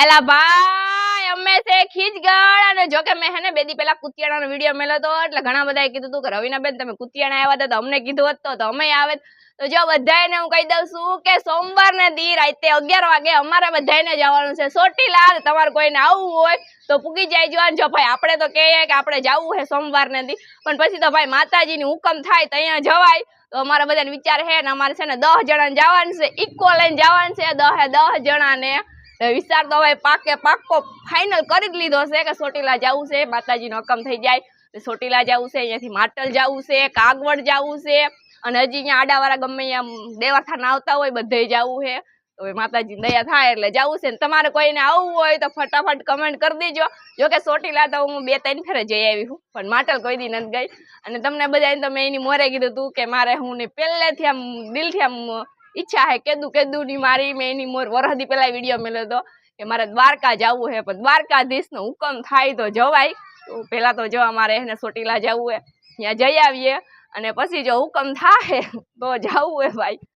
એલા ભાઈ અમે છે ખીજગઢ અને જો કે મેં હે ને બે દી પહેલા કુતિયાણાનો વિડિયો મેલ્યો તો એટલે ઘણા બધાએ કીધું હતું કે રવીનાબેન તમે કુતિયાણા આવ્યા હતા તો અમને કીધું હોત તો અમે આવે તો જો બધાયને હું કહી દઉં છું કે સોમવારને દી રાતે 11 વાગે અમારે બધાયને જવાનું છે ચોટીલા તમારે કોઈને આવવું હોય તો પૂગી જાય જો જો ભાઈ આપણે તો કહીએ કે આપણે જવું છે સોમવારને દી પણ પછી તો ભાઈ માતાજીની હુકમ થાય તો અહીંયા જવાય તો અમારા બધાને વિચાર હે ને અમારે છે ને 10 જણાને જવાનું છે ઇકો લઈને જવાનું છે 10 જણાને વિચાર તો હવે પાક્કો ફાઇનલ કરી જ લીધો છે કે ચોટીલા જવું છે માતાજીનો હુકમ થઈ જાય ચોટીલા જવું છે અહીંયાથી માટલ જવું છે કાગવડ જવું છે અને હજી અહીંયા આડાવાળા ગમે અહીંયા દેવાથાન આવતા હોય બધે જવું છે તો માતાજી દયા થાય એટલે જવું છે ને તમારે કોઈને આવવું હોય તો ફટાફટ કમેન્ટ કરી દેજો જો કે ચોટીલા તો હું 2-3 ફેરે જઈ આવી હું પણ માટલ કોઈ દી નથી ગઈ અને તમને બધાને તો મેં એની મોરે કીધું તું કે મારે હું ને પહેલેથી આમ દિલથી આમ ઈચ્છા હે કેદું ની મારી મેં એની મોર વરહદી પહેલા વિડીયો મેલ્યો હતો કે મારે દ્વારકા જવું છે પણ દ્વારકાધીશનો હુકમ થાય તો જવાય તો પહેલા તો જો અમારે એને ચોટીલા જવું હે ત્યાં જઈ આવીએ અને પછી જો હુકમ થાય તો જવું હે ભાઈ